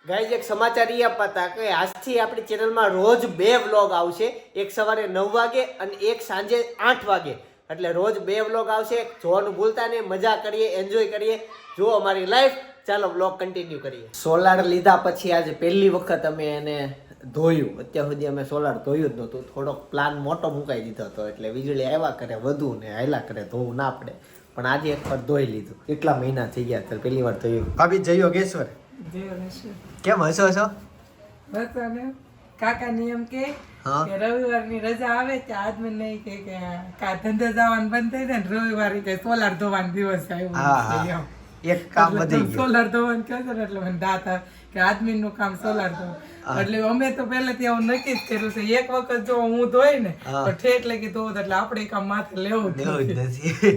Guys એક સમાચાર એ આપવા હતા કે આજથી આપણી ચેનલમાં રોજ 2 વ્લોગ આવશે, એક સવારે 9 વાગે અને એક સાંજે 8 વાગે. એટલે રોજ 2 વ્લોગ આવશે. જોવાનું ભૂલતા નહીં, મજા કરીએ, એન્જોય કરીએ, જો અમારી લાઈફ. ચાલો વ્લોગ કન્ટિન્યુ કરીએ. સોલાર લીધા પછી આજે પહેલી વખત અમે એને ધોયું. અત્યાર સુધી અમે સોલાર ધોયું જ નહોતું. થોડોક પ્લાન મોટો મુકાઈ દીધો હતો એટલે વીજળી આવ્યા કરે વધુ ને હાયલા કરે ધોવું ના પડે. પણ આજે એક વાર ધોઈ લીધું. કેટલા મહિના થઈ ગયા ત્યારે પહેલી વાર ધોયું. ભાભી જઈ યોગેશ્વર કેમ હસો છો? બસ હવે કાકા નિયમ કે રવિવારની રજા આવે ત્યાં આદમી નહીં કે કા ધંધે જવાનું બંધ થઈ જાય ને રવિવારે કે સોલાર ધોવાનો દિવસ આવ્યો. એક કામ વધી ગયું. સોલાર ધોવાનું કહે છે ને એટલે મને દાંત કે આદમી નું કામ સોલાર ધોવાનું. એટલે અમે તો પહેલેથી એવું નક્કી જ કર્યું છે એક વખત જો હું ધોઈ ને તો ઠેઠ લગી ધોવું એટલે આપણે કામ માથે લેવું જ નથી.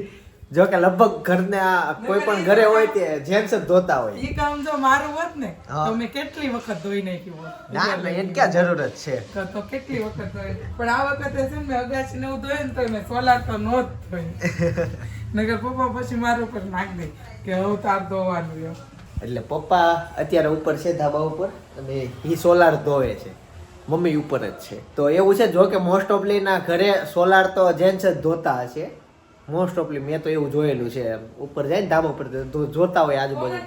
જો કે લગભગ ઘરના કોઈ પણ ઘરે હોય તે જેન્ટ્સ જ ધોતા હોય. ઈ કામ જો મારું હોત ને તો મેં કેટલી વખત ધોઈ નાખ્યું હોત. ના એને ક્યાં જરૂરત છે તો કેટલી વખત ધોઈ. પણ આ વખતે છે ને મેં અગાસી ને એવું ધોયું ને તો મેં સોલાર તો નો જ ધોઈ. નકર પપ્પા પછી મારું ઉપર નાખ દે કે હું તાર ધોવાનું રહ્યો. એટલે પપ્પા અત્યારે ઉપર છે ધાબા ઉપર અને ઈ સોલાર ધોવે છે, મમ્મી ઉપર જ છે. તો એવું છે જો કે મોસ્ટ ઓફલી ના ઘરે સોલાર તો જેન્ટ્સ જ ધોતા હશે. મોસ્ટ ઓફલી મેં તો એવું જોયેલું છે. ઉપર જાય ને ધાબા પર જોતા હોય આજુબાજુ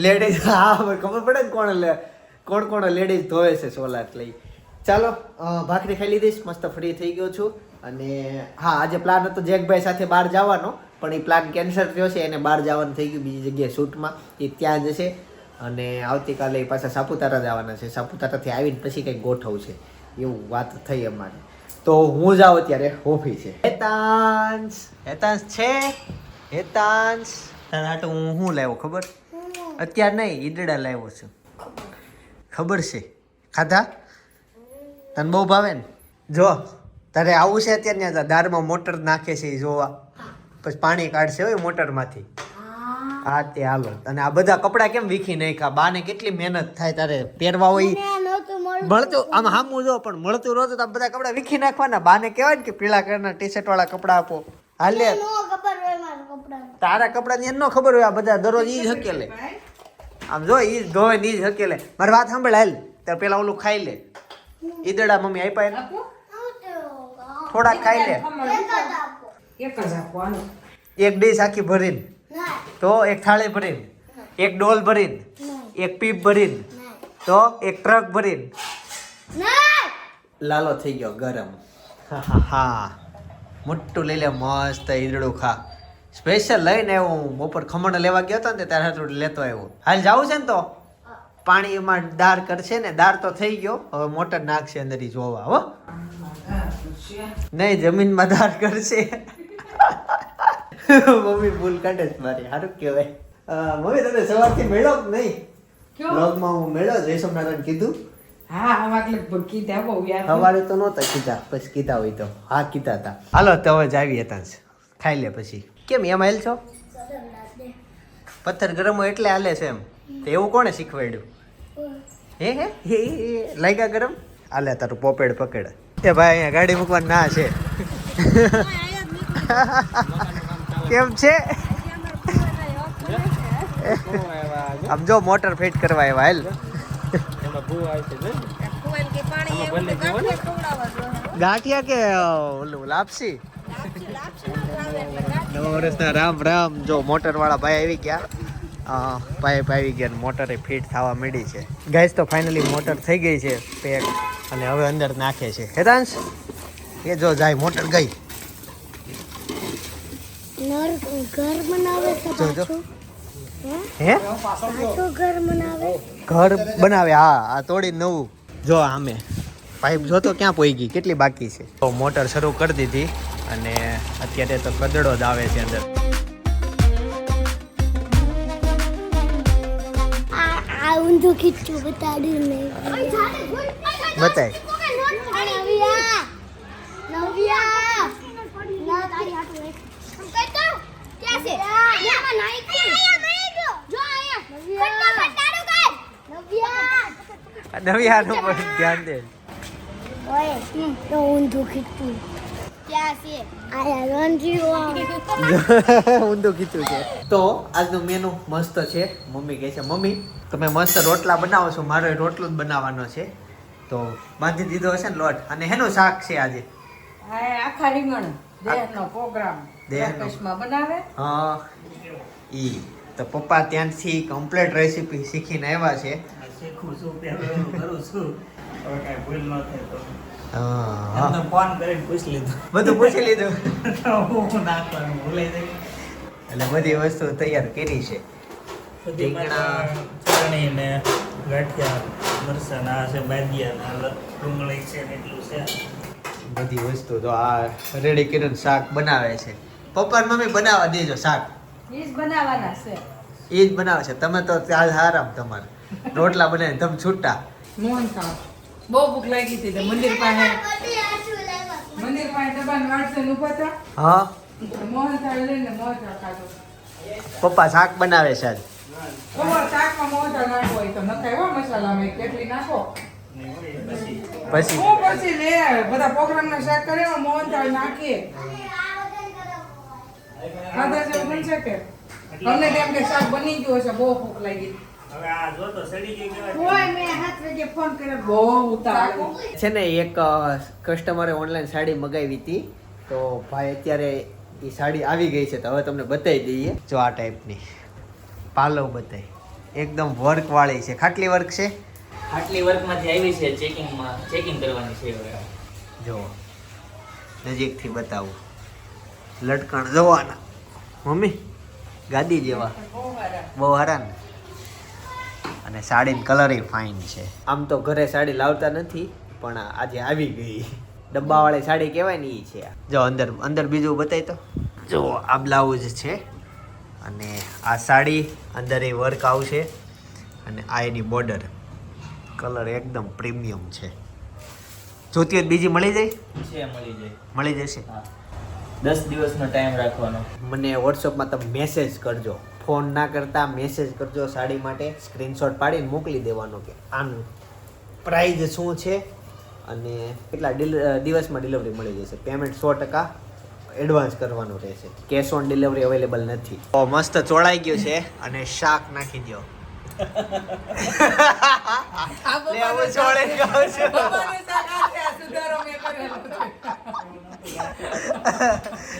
લેડીઝ. હા ખબર પડે ને કોણ લેડીઝ ધોવે છે સોલાર. લઈ ચાલો ભાખરી ખાઈ લીધીશ, મસ્ત ફ્રી થઈ ગયો છું. અને હા આજે પ્લાન હતો જેકભાઈ સાથે બહાર જવાનો, પણ એ પ્લાન કેન્સલ થયો છે. એને બહાર જવાનું થઈ ગયું બીજી જગ્યાએ શૂટમાં, એ ત્યાં જશે. અને આવતીકાલે એ પાછા સાપુતારા જવાના છે. સાપુતારાથી આવીને પછી કંઈક ગોઠવશે એવું વાત થઈ અમારે. તો હું જાઉં અત્યારે ઓફિસે. હેતાંશ છે હેતાંશ તારા હાટુ હું શું લાવ્યો ખબર? અત્યારે નહીં ઈદડા લાવ્યો છું. ખબર છે? ખાધા? તને બહુ ભાવે ને? જો તારે આવું છે અત્યારે ત્યાં દારમાં મોટર નાખે છે એ જોવા, પછી પાણી કાઢશે હોય મોટરમાંથી. હા તે હાલો. અને આ બધા કપડાં કેમ વીખી નાખ્યા? બાને કેટલી મહેનત થાય તારે પહેરવા હોય. મળતું આમ હામું જો પણ મળતું રોજ તો બધા કપડાં વીખી નાખવાના. બાને કહેવાય ને કે પીળા કલરના ટી શર્ટ વાળા કપડાં આપો. હાલે તારા કપડા ની નો ખબર હોય. આ બધા દરરોજ ઈ જ હકેલે. આમ જો ઈ જ ધોવે ઈ જ હકેલે. મારી વાત સાંભળ હાલ. ત્યારે પેલા ઓલું ખાઈ લે. ઈદડા મમ્મી આપ્યા ને થોડા ખાઈ લે. એક ડીશ આખી ભરીને, તો એક થાળી ભરીને, એક ડોલ ભરીને, એક પીપ ભરીને, તો એક ટ્રક ભરીને. લાલો થઈ ગયો ગરમ. હા મોટું લઈ લે મસ્ત ઈદડું ખા. સ્પેશિયલ લઈને આવ્યો હું. બપોર ખમણ લેવા ગયો હતો ને ત્યારે થોડું લેતો આવ્યો. હાલ જાવું છે ને તો પાણીમાં દાળ કરશે ને. દાળ તો થઈ ગયો, હવે મોટર નાખશે અંદર ઈ જોવા. હો નહીં જમીનમાં દાળ કરશે. મમ્મી ભૂલ કાઢે છે મારી. સારું કહેવાય. મમ્મી તમે સવારથી મેળો જ નહીં બ્લોગમાં. હું મેળો જય સોમનારાયણ કીધું. સવારે તો નહોતા કીધા, પછી કીધા હોય તો. હા કીધા હતા. હાલો તો હવે જ આવી હતા ખાઈ લે પછી. કેમ એમ હાલ છો? પથ્થર ગરમ હોય એટલે હાલે છે એમ. તો એવું કોણે શીખવાડ્યું? હે લાગ્યા ગરમ? હાલે તારું પોપેડ પકડ. એ ભાઈ અહીંયા ગાડી મૂકવાની ના છે. કેમ છે? આમ જો મોટર ફિટ કરવા આવ્યા. હાલ ગાંઠિયા કે ઓલું લાપસી? 9 વર્ષના રામ રામ. જો મોટર વાળા ભાઈ આવી ગયા, પાઇપ આવી ગયા, મોટર ફિટ થવા માંડી છે. ગાઈસ તો ફાઇનલી મોટર થઈ ગઈ છે પેક અને હવે અંદર નાખે છે. હેતાંશ એ જો જાય મોટર ગઈ. ઘર બનાવે છે પાછું. હે પાછું ઘર બનાવે. ઘર બનાવે. હા આ તોડી નવું. જો આમે પાઇપ જોતો ક્યાં પોઈ ગઈ, કેટલી બાકી છે. તો મોટર શરૂ કરી દીધી અને અત્યારે તો કદડો જ આવે છે અંદર. આ ઊંધું ખીચું બતાડ્યું નહીં. બતાય. નવિયાનું પણ ધ્યાન દે. ઊંધું ખીચું આયા રંજીઓ ઊંધું કીધું છે. તો આજનું મેનુ મસ્ત છે. મમ્મી કહે છે મમ્મી તમે મસ્ત રોટલા બનાવો છો, મારો રોટલો જ બનાવવાનો છે. તો બાંધી દીધો હશે ને લોટ. અને હેનું શાક છે આજે? આખા રીંગણ દેહનો પ્રોગ્રામ દેહનો. રાકેશમાં બનાવે. હા ઈ તો પપ્પા ત્યાંથી કમ્પ્લીટ રેસીપી શીખીને આવ્યા છે. શીખું છું, પહેલું કરું છું. હવે કાંઈ ભૂલ ન થાય તો હા એમને ફોન કરીને પૂછી લીધું. બધું પૂછી લીધું હું નાખવાનું ભૂલાઈ જાય. એટલે બધી વસ્તુ તૈયાર કરી છે. રીંગણા, ચટણી ને ગાંઠિયા, મરચાં આ છે, બાદિયા ને ડુંગળી છે ને એટલું છે. બધી વસ્તુ તો આ રેડી કરીને શાક બનાવે છે. પપ્પા ને મમ્મી બનાવવા દેજો શાક. ઈ જ બનાવવાના છે. એ જ બનાવે છે. તમે તો ત્યાં આરામ તમારે રોટલા બનાવીને તમે છૂટા. મોહન થાળ બહુ ભૂખ લાગી હતી તો મંદિર પાસે દબાણ વાળશે ને ઉભા હતા. હા મોહન થાળ લઈને મોહન થાળ ખાધો. પપ્પા શાક બનાવે છે આજ. ખબર શાકમાં મોહન થાળ નાખવો હોય તો નખાય હો મસાલામાં કેટલી નાખો. ને હોય પછી પછી હું પછી લે બધા પ્રોગ્રામના શાક કરે એમાં મોહન થાળ નાખીએ. ખાધા છે એવું બનશે કે તમને કેમ કે શાક બની ગયું હશે બહુ ભૂખ લાગી. હવે આ જો તો સડી ગઈ કહેવાય. કોઈ મેં 7 વાગે ફોન કર્યો બહુ ઉતાવળ. છે ને એક કસ્ટમરે ઓનલાઈન સાડી મગાવી હતી. તો ભાઈ અત્યારે એ સાડી આવી ગઈ છે. તો હવે તમને બતાવી દઈએ. જો આ ટાઈપની પાલવ બતાવી એકદમ વર્ક વાળી છે. ખાટલી વર્ક છે. આટલી વર્કમાંથી આવી છે ચેકિંગ કરવાની છે હવે. જો નજીકથી બતાવું. લટકણ જોવાના મમ્મી ગાદી જેવા બહુ હારા ને. અને સાડીનો કલર ફાઇન છે. આમ તો ઘરે સાડી લાવતા નથી પણ આજે આવી ગઈ. ડબ્બાવાળી સાડી કહેવાય ને એ છે. જો અંદર બીજું બતાવી તો. જો આ બ્લાઉઝ છે અને આ સાડી અંદર એ વર્ક આવશે અને આ એની બોર્ડર. કલર એકદમ પ્રીમિયમ છે. જોતી હોય બીજી મળી જાય? છે મળી જાય. મળી જશે. હા 10 દિવસનો ટાઈમ રાખવાનો. મને વોટ્સઅપમાં તમે મેસેજ કરજો. ફોન ના કરતા મેસેજ કરજો સાડી માટે. સ્ક્રીનશોટ પાડીને મોકલી દેવાનો કે આનું પ્રાઇઝ શું છે અને કેટલા દિવસમાં ડિલિવરી મળી જશે. પેમેન્ટ 100% એડવાન્સ કરવાનું રહેશે. કેશ ઓન ડિલિવરી અવેલેબલ નથી. તો મસ્ત ચોળાઈ ગયું છે અને શાક નાખી દો. લે આવું ચોળાઈ ગયું છે. ભગવાનને શાક આપે, આ સુધારો મેં કરેલો છે.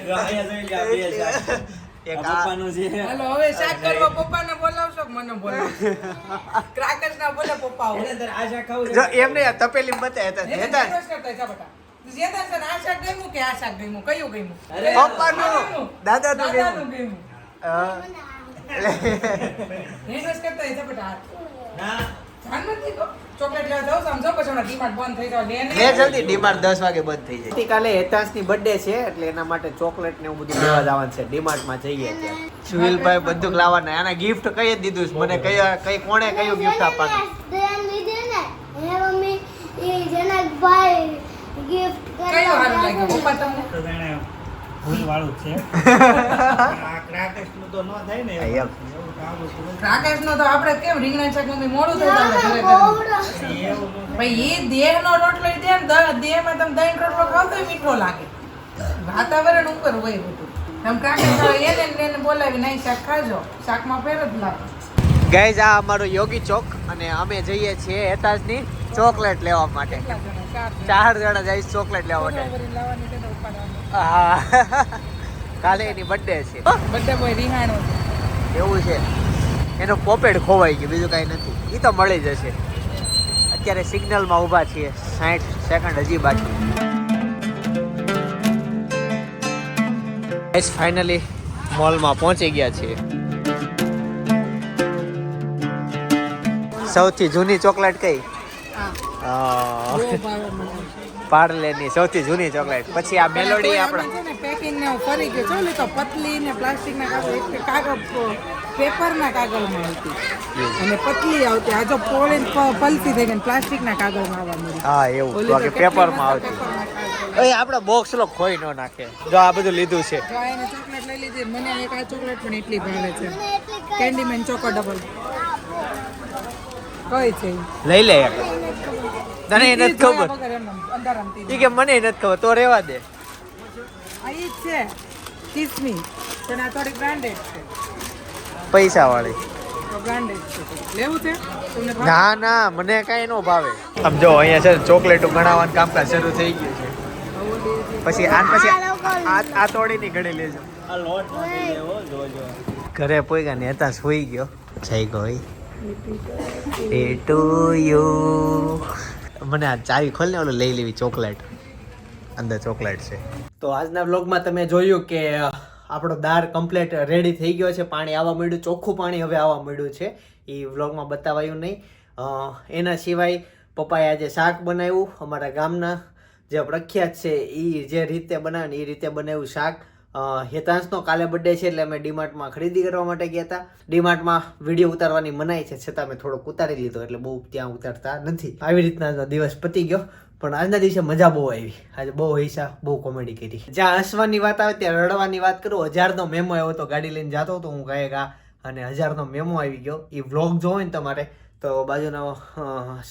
જો અહીંયા જોઈ લે આ બે શાક. એક આ આ પપ્પાનું છે. હાલો હવે શાક કરવા પપ્પાને બોલાવશો કે મને બોલાવશો? ક્રાકર્સ ના બોલે પપ્પા એને હોય. અંદર આ શાક ખાવું જો છે. એમને તપેલી બતાય હતા એને હતા નિર્દોષ કરતા જા બેટા. જેતા છે ને આ શાક ગમ્યું કે આ શાક ગમ્યું? કયું ગમ્યું? અરે, પપ્પાનું, દાદાનું દાદાનું ગમ્યું. નિર્દોષ કરતા જા બેટા. ના ધ્યાન નથી દીધો. ચોકલેટ લેવા જાઉં સમજો પછી હમણાં ડીમાર્ટ બંધ થઈ જાવ. લે જલ્દી ડીમાર્ટ 10 વાગે બંધ થઈ જાય. આવતીકાલે હેતાંશની બર્થડે છે એટલે એના માટે ચોકલેટ ને એવું બધું લેવા જવાનું છે. ડીમાર્ટમાં જઈએ ત્યાં. સુહિલભાઈ બધું લાવવાના. આના ગિફ્ટ કઈ જ દીધું છે મને. કઈ કોણે કયું ગિફ્ટ આપવાનું? દયાન લીધે ને હે મમ્મી એ જનકભાઈ ગિફ્ટ કયું સારું લાગ્યું પપ્પા તમને? તો તેને ભૂલ વાળું જ છે. આ ક્રાકર્સનું તો ન થાય ને એવું. એમ. એવું કામ હતું. રાકેશનો તો આપણે કેમ રીંગણા શાક મમ્મી મોડું થઈ જાય ઘરે ઘરે. પછી એવું ન ભાઈ એ દેહનો રોટલો ઈ દે ને દેહમાં તમે દહીં રોટલો ખાવ તો મીઠો લાગે. વાતાવરણ ઉપર હોય બધું. તમે કાંઈ એને બોલાવી નહીં શાક ખાજો. શાકમાં ફેર જ લાગે. ગાઈઝ આ અમારો યોગી ચોક અને અમે જઈએ છીએ હેતાંશની ચોકલેટ લેવા માટે. કેટલા જણા? 4 4 જણા જઈશ ચોકલેટ લેવા માટે. સ્ટ્રોબેરી લાવવાની છે તો ઉપાડવાની. હા કાલે એની બર્થડે છે. બધા કોઈ રીહાણો છે. એવું છે. એનો પોપેટ ખોવાઈ ગયો બીજું કાંઈ નથી. એ તો મળી જશે. અત્યારે સિગ્નલમાં ઊભા છીએ. 60 સેકન્ડ હજી બાકી. ગાઈસ ફાઇનલી મોલમાં પહોંચી ગયા છીએ. સૌથી જૂની ચોકલેટ કઈ? બહુ ભાવે મને. પાર્લેની સૌથી જૂની ચોકલેટ. પછી આ મેલોડી આપણા છે ને પેકિંગ ને ફરી ગયો છો તો પતલી ને પ્લાસ્ટિક ના કાગળ કાગળ પેપર ના કાગળમાં આવતી અને પતલી આવતી. આ જો પોળી પલતી થઈ ગઈ પ્લાસ્ટિક ના કાગળમાં આવવા મળી. હા એવું બાકી પેપરમાં આવતી. એ આપણે બોક્સ લો ખોઈ ન નાખે. જો આ બધું લીધું છે. જો એને ચોકલેટ લઈ લીધી. મને એક આ ચોકલેટ પણ એટલી ભાવે છે. કેન્ડીમેન ચોકો ડબલ કઈ છે ઈ? લઈ લે એક. તને એ નથી ખબર. વગર એમ અંધારામાં એ કે મને નથી ખબર તો રેવા દે. આ ઈ જ છે કિસમી પણ આ થોડી બ્રાન્ડેડ છે પૈસા વાળી બ્રાન્ડેડ છે લેવું છે તમને ભાવે? ના ના મને કાંઈ ન ભાવે આમ જો અહીંયા છે ચોકલેટો ગણાવવાનું કામકાજ શરૂ થઈ ગયું છે પછી આ તોડીની ઘડી લેજો આ લોટ નથી લેવો જોજો ઘરે પોઈગા ને હતા સુઈ ગયો જઈ ગઈ એ ટુ યુ મને આ ચાવી ખોલને ઓલું લઈ લેવી ચોકલેટ અંદર ચોકલેટ છે તો આજના વ્લોગમાં તમે જોયું કે આપણો દાળ કમ્પ્લીટ રેડી થઈ ગયો છે પાણી આવવા માંડ્યું ચોખ્ખું પાણી હવે આવવા માંડ્યું છે એ વ્લોગમાં બતાવાયું નહીં એના સિવાય પપ્પાએ આજે શાક બનાવ્યું અમારા ગામના જે પ્રખ્યાત છે એ જે રીતે બનાવે ને એ રીતે બનાવ્યું શાક હેતાંશનો કાલે બર્થડે છે એટલે અમે ડીમાર્ટમાં ખરીદી કરવા માટે ગયા હતા ડીમાર્ટમાં વિડીયો ઉતારવાની મનાઈ છે છતાં મેં થોડોક ઉતારી લીધો એટલે બહુ ત્યાં ઉતારતા નથી આવી રીતના દિવસ પતી ગયો પણ આજના દિવસે મજા બહુ આવી આજે બહુ હૈસા બહુ કોમેડી કરી જ્યાં હસવાની વાત આવે ત્યાં રડવાની વાત કરું 1000નો મેમો આવ્યો હતો ગાડી લઈને જતો હતો હું ગાયકા અને 1000નો મેમો આવી ગયો એ વ્લોગ જોવો ને તમારે તો બાજુનો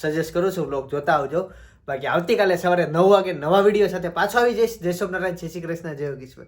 સજેસ્ટ કરું છું વ્લોગ જોતા આવજો બાકી આવતીકાલે સવારે 9 વાગે નવા વિડીયો સાથે પાછો આવી જઈશ જય સોમનારાયણ જય શ્રી કૃષ્ણ જય યોગેશ્વર